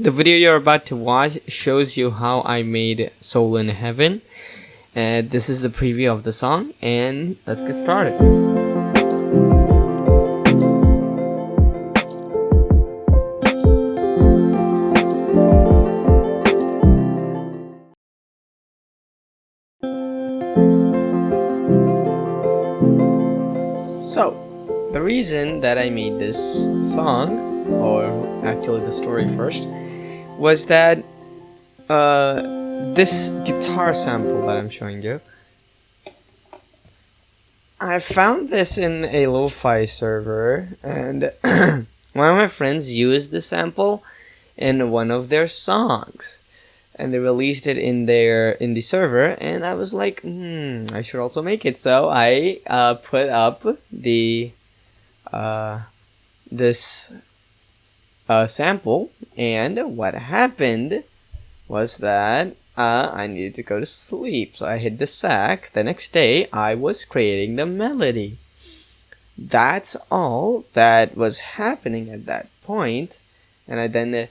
The video you're about to watch shows you how I made Soul in Heaven. And this is the preview of the song, and let's get started. So, the reason that I made this song, or actually the story first, was that this guitar sample that I'm showing you, I found this in a lo-fi server, and one of my friends used the sample in one of their songs, and they released it in the server, and I was like, I should also make it. So I put up the this sample, and what happened was that I needed to go to sleep, so I hit the sack. The next day I was creating the melody. That's all that was happening at that point, and I then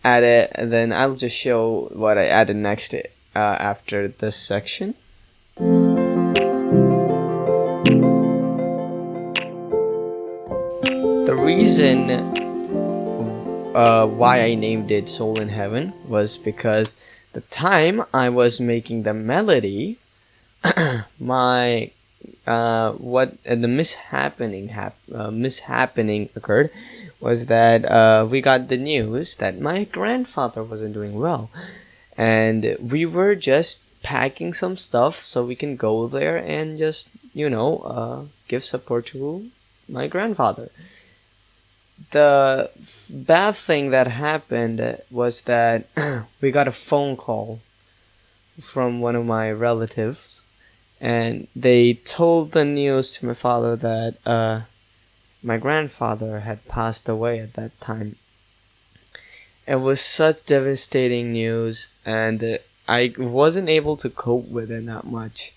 added, and then I'll just show what I added next after this section. The reason why I named it Soul in Heaven was because the time I was making the melody, my mishappening occurred was that we got the news that my grandfather wasn't doing well, and we were just packing some stuff so we can go there and just give support to my grandfather. The bad thing that happened was that we got a phone call from one of my relatives, and they told the news to my father that my grandfather had passed away at that time. It was such devastating news, and I wasn't able to cope with it that much.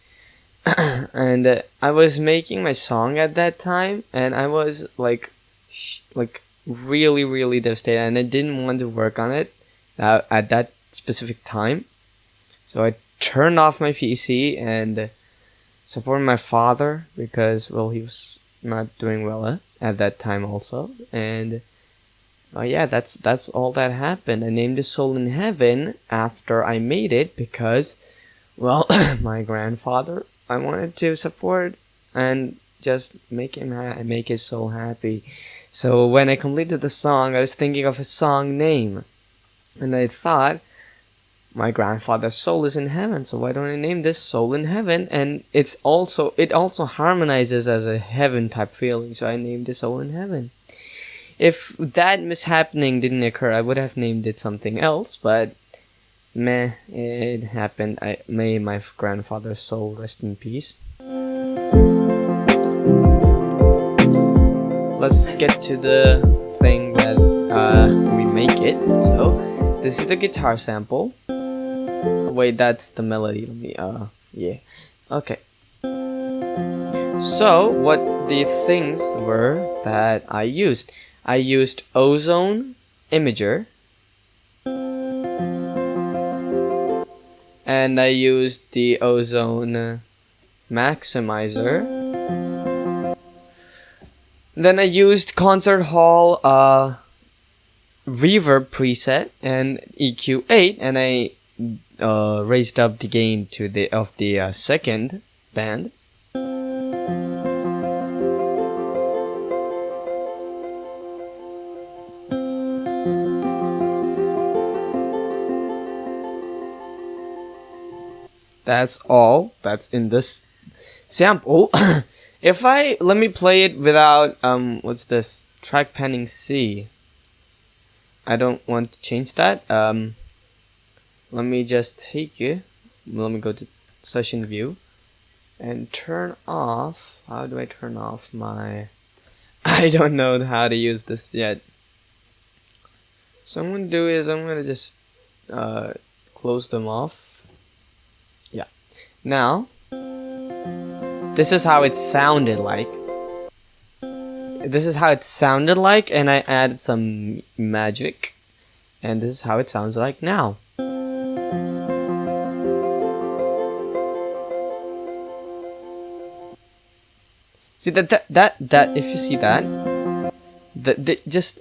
And I was making my song at that time, and I was like really devastated, and I didn't want to work on it at that specific time. So I turned off my PC and supported my father because, well, he was not doing well at that time also. And yeah, that's all that happened. I named it Soul in Heaven after I made it because, well, my grandfather, I wanted to support and just make his soul happy. So when I completed the song, I was thinking of a song name, and I thought, my grandfather's soul is in heaven, so why don't I name this Soul in Heaven? And it also harmonizes as a heaven type feeling, so I named it Soul in Heaven. If that mishappening didn't occur, I would have named it something else, but meh, it happened. May my grandfather's soul rest in peace. Let's get to the thing that we make it. So this is the guitar sample. Wait, that's the melody. Let me yeah. Okay. So what the things were that I used Ozone Imager, and I used the Ozone Maximizer. Then I used Concert Hall reverb preset and EQ8, and I raised up the gain to the second band. That's all that's in this sample. Let me play it without what's this, track panning C. I don't want to change that. Let me just take it. Let me go to session view and turn off. How do I turn off my? I don't know how to use this yet. So I'm gonna do is I'm gonna just close them off. Yeah. Now this is how it sounded like. And I added some magic and this is how it sounds like now. See that if you see that just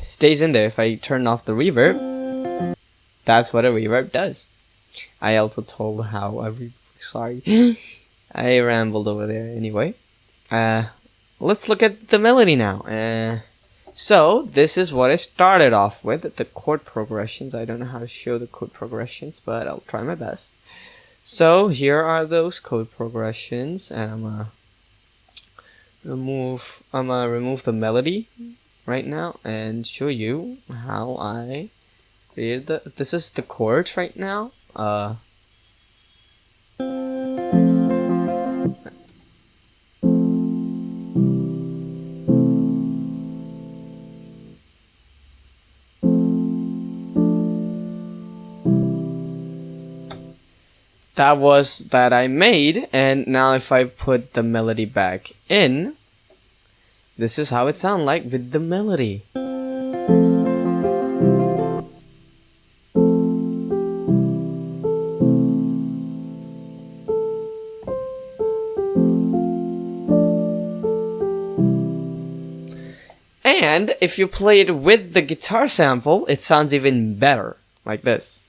stays in there. If I turn off the reverb, that's what a reverb does. I also told how sorry, I rambled over there. Anyway, let's look at the melody now. So this is what I started off with, the chord progressions. I don't know how to show the chord progressions, but I'll try my best. So here are those chord progressions, and I'm gonna remove the melody right now and show you how I created this is the chords right now. That was that I made, and now if I put the melody back in, this is how it sounds like with the melody. And if you play it with the guitar sample, it sounds even better, like this.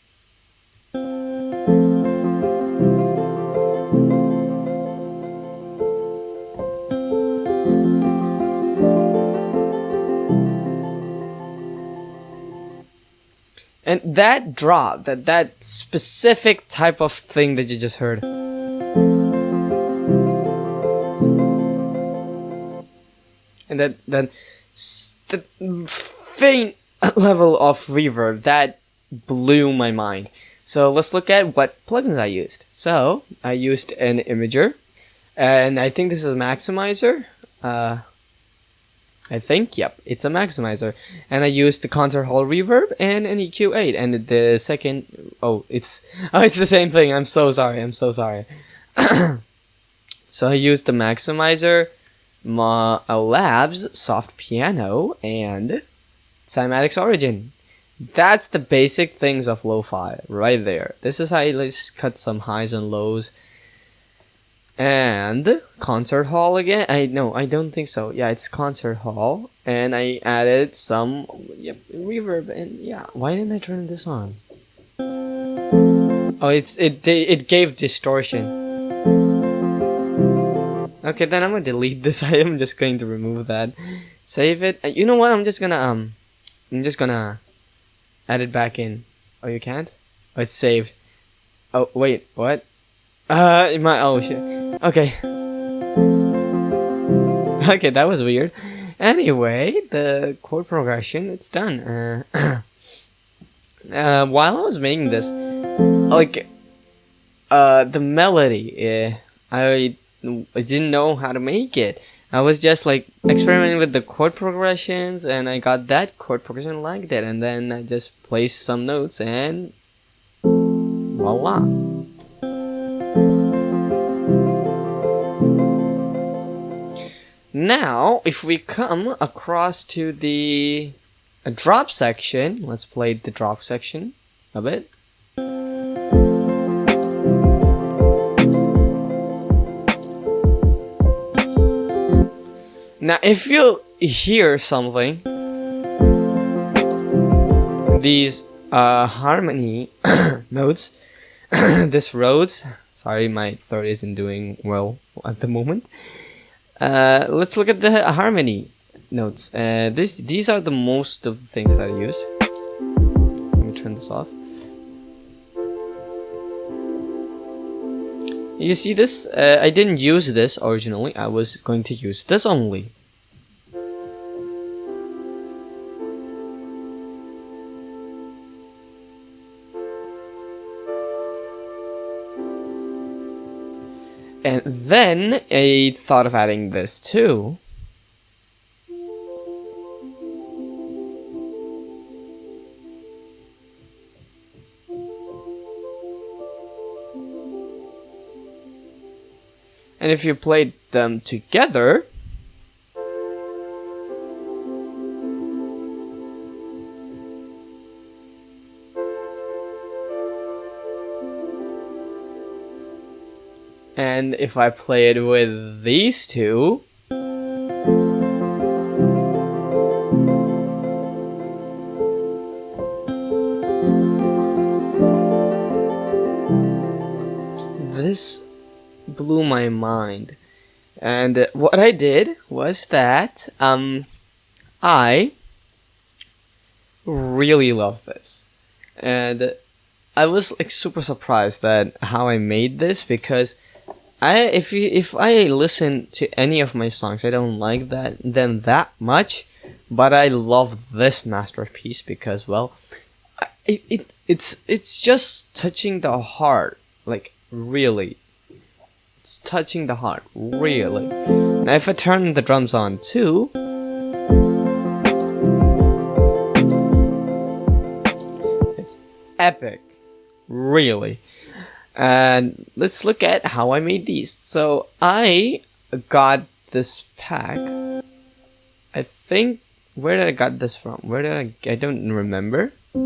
And that drop, that specific type of thing that you just heard, and that faint level of reverb, that blew my mind. So let's look at what plugins I used. So I used an imager, and I think this is a maximizer. I think, yep, it's a maximizer. And I used the concert hall reverb and an EQ8. And the second, it's the same thing. I'm so sorry. So I used the maximizer, Labs, soft piano, and cymatics origin. That's the basic things of lo-fi right there. This is how I cut some highs and lows. And concert hall again. I don't think so. Yeah, it's concert hall, and I added some reverb. And yeah, why didn't I turn this on? Oh, it gave distortion. Okay, then I'm gonna delete this. I am just going to remove that. Save it. You know what? I'm just gonna add it back in. Oh, you can't? Oh, it's saved. Oh wait, what? Oh shit. Okay. Okay, that was weird. Anyway, the chord progression, it's done. While I was making this, like, the melody, I didn't know how to make it. I was just like experimenting with the chord progressions, and I got that chord progression like that, and then I just placed some notes, and voila. Now, if we come across to the drop section, let's play the drop section a bit. Now, if you hear something, these harmony notes, this Rhodes, sorry, my throat isn't doing well at the moment. Let's look at the harmony notes. These are the most of the things that I used. Let me turn this off. You see this? I didn't use this originally. I was going to use this only. And then I thought of adding this too. And if you played them together, And if I play it with these two, this blew my mind. And what I did was that I really love this, and I was like super surprised that how I made this, because if I listen to any of my songs, I don't like them that much, but I love this masterpiece because, well, it's just touching the heart, like really. It's touching the heart, really. Now if I turn the drums on too, it's epic, really. And let's look at how I made these. So I got this pack. I think, where did I got this from? I don't remember. I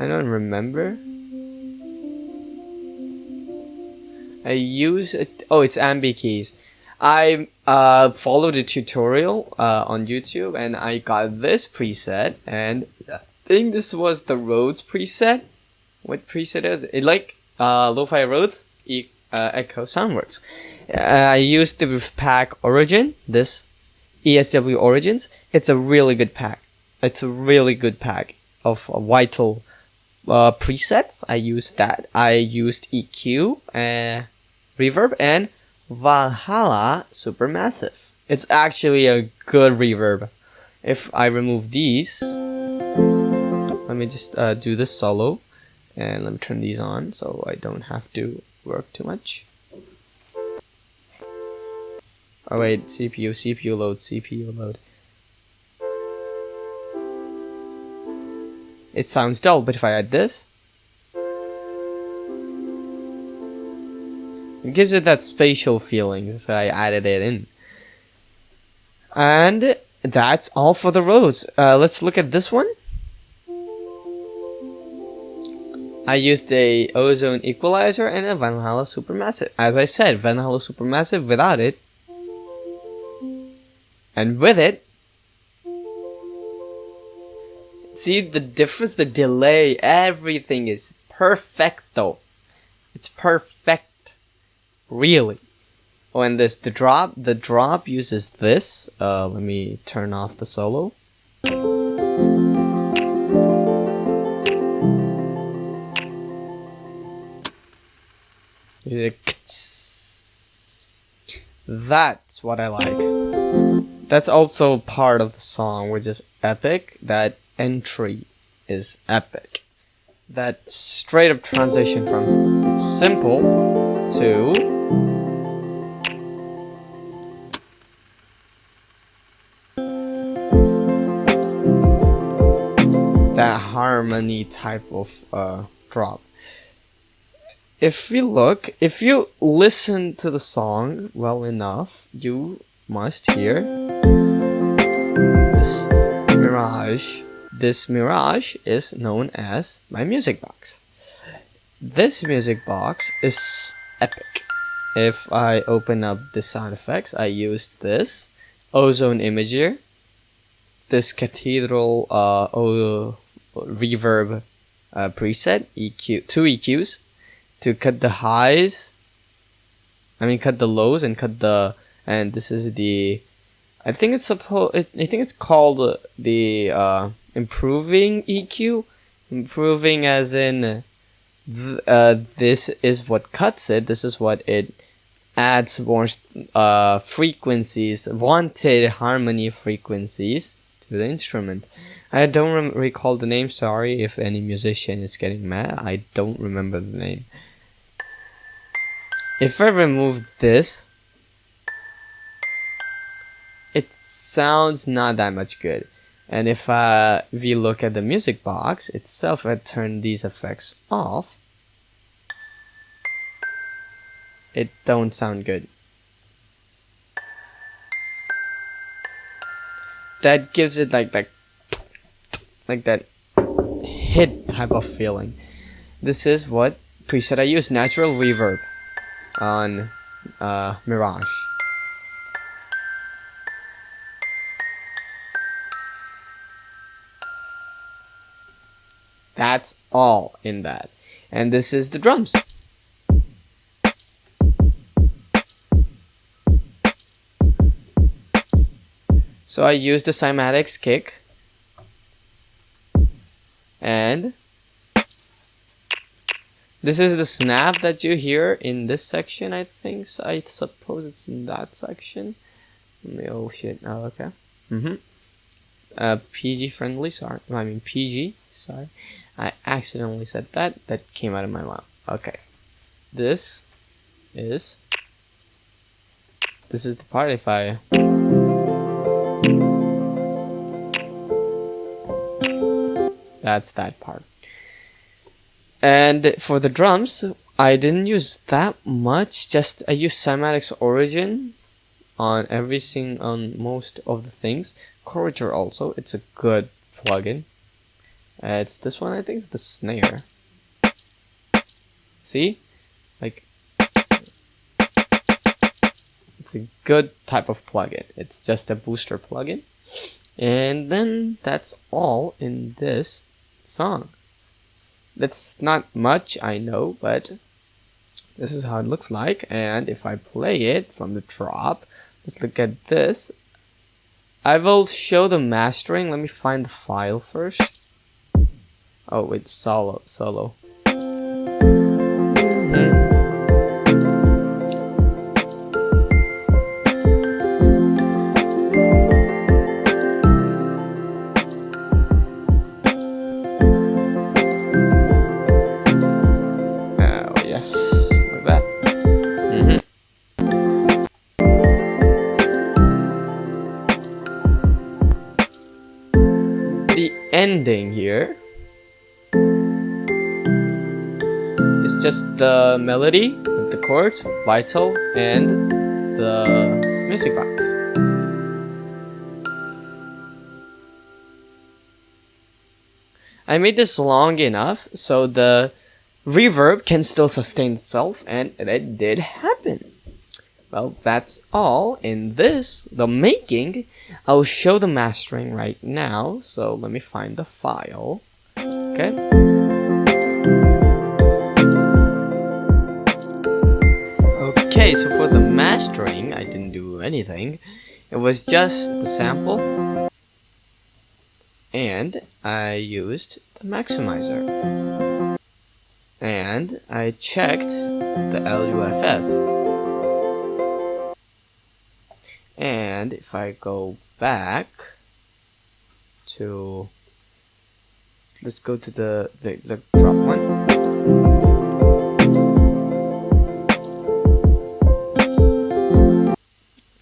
don't remember. I use it. Oh, it's Ambi keys. I followed a tutorial on YouTube, and I got this preset, and I think this was the Rhodes preset. What preset is it? Like Lo-Fi Rhodes Echo Soundworks. I used the pack Origin, this ESW Origins. It's a really good pack. It's a really good pack of vital presets. I used that. I used EQ, reverb, and Valhalla Supermassive. It's actually a good reverb. If I remove these, let me just do this solo, and let me turn these on so I don't have to work too much. Oh wait, CPU load. It sounds dull, but if I add this, it gives it that spatial feeling, so I added it in. And that's all for the Rhodes. Let's look at this one. I used a ozone equalizer and a Valhalla Supermassive. As I said, Valhalla Supermassive without it. And with it, see the difference, the delay, everything is perfecto. It's perfect. Really. Oh, and the drop uses this. Let me turn off the solo. That's what I like. That's also part of the song, which is epic. That entry is epic. That straight up transition from simple to that harmony type of drop. If you listen to the song well enough, you must hear this mirage. This mirage is known as my music box. This music box is epic. If I open up the sound effects, I used this ozone imager, this cathedral reverb preset, EQ, two EQs to cut the highs. Cut the lows and and this is the, I think it's called the improving EQ. Improving as in this is what cuts it. This is what it adds more frequencies, wanted harmony frequencies to the instrument. I don't recall the name. Sorry if any musician is getting mad. I don't remember the name. If I remove this, it sounds not that much good. And if we look at the music box itself, I turn these effects off, it don't sound good. That gives it like that hit type of feeling. This is what preset I use, natural reverb on Mirage. That's all in that. And this is the drums. So I use the cymatics kick. And this is the snap that you hear in this section, I think. So I suppose it's in that section. Oh shit. Oh, okay. PG friendly, sorry. I mean PG, sorry. I accidentally said that. That came out of my mouth. Okay. This is the part if I... That's that part. And for the drums, I didn't use that much. Just I used cymatics origin on on most of the things. Courager also, it's a good plugin. It's this one, I think, the snare. See, like it's a good type of plugin. It's just a booster plugin, and then that's all in this song. That's not much, I know, but this is how it looks like. And if I play it from the drop, let's look at this. I will show the mastering. Let me find the file first. Oh, it's solo. Ending here is just the melody with the chords, vital, and the music box. I made this long enough so the reverb can still sustain itself, and it did happen. Well, that's all in this, the making. I'll show the mastering right now, so let me find the file. Okay. Okay, so for the mastering, I didn't do anything. It was just the sample, and I used the maximizer. And I checked the LUFS. And if I go back to, let's go to the drop one.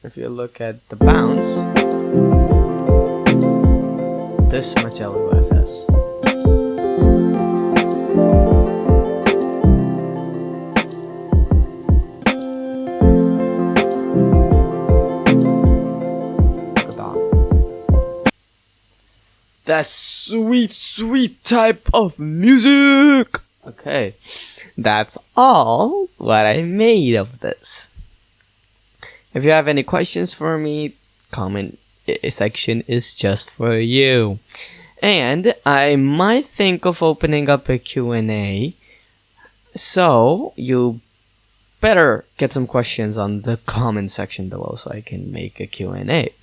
If you look at the bounce, this much LUFS. That sweet type of music. Okay, that's all what I made of this. If you have any questions for me, comment section is just for you. And I might think of opening up a Q&A, so you better get some questions on the comment section below so I can make a Q&A.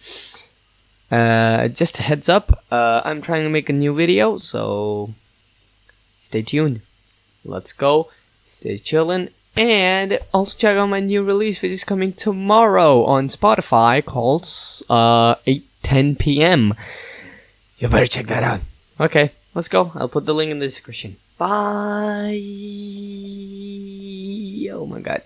Just a heads up, I'm trying to make a new video, so stay tuned. Let's go, stay chillin', and also check out my new release which is coming tomorrow on Spotify called 8:10 p.m. You better check that out. Okay, let's go. I'll put the link in the description. Bye. Oh my god.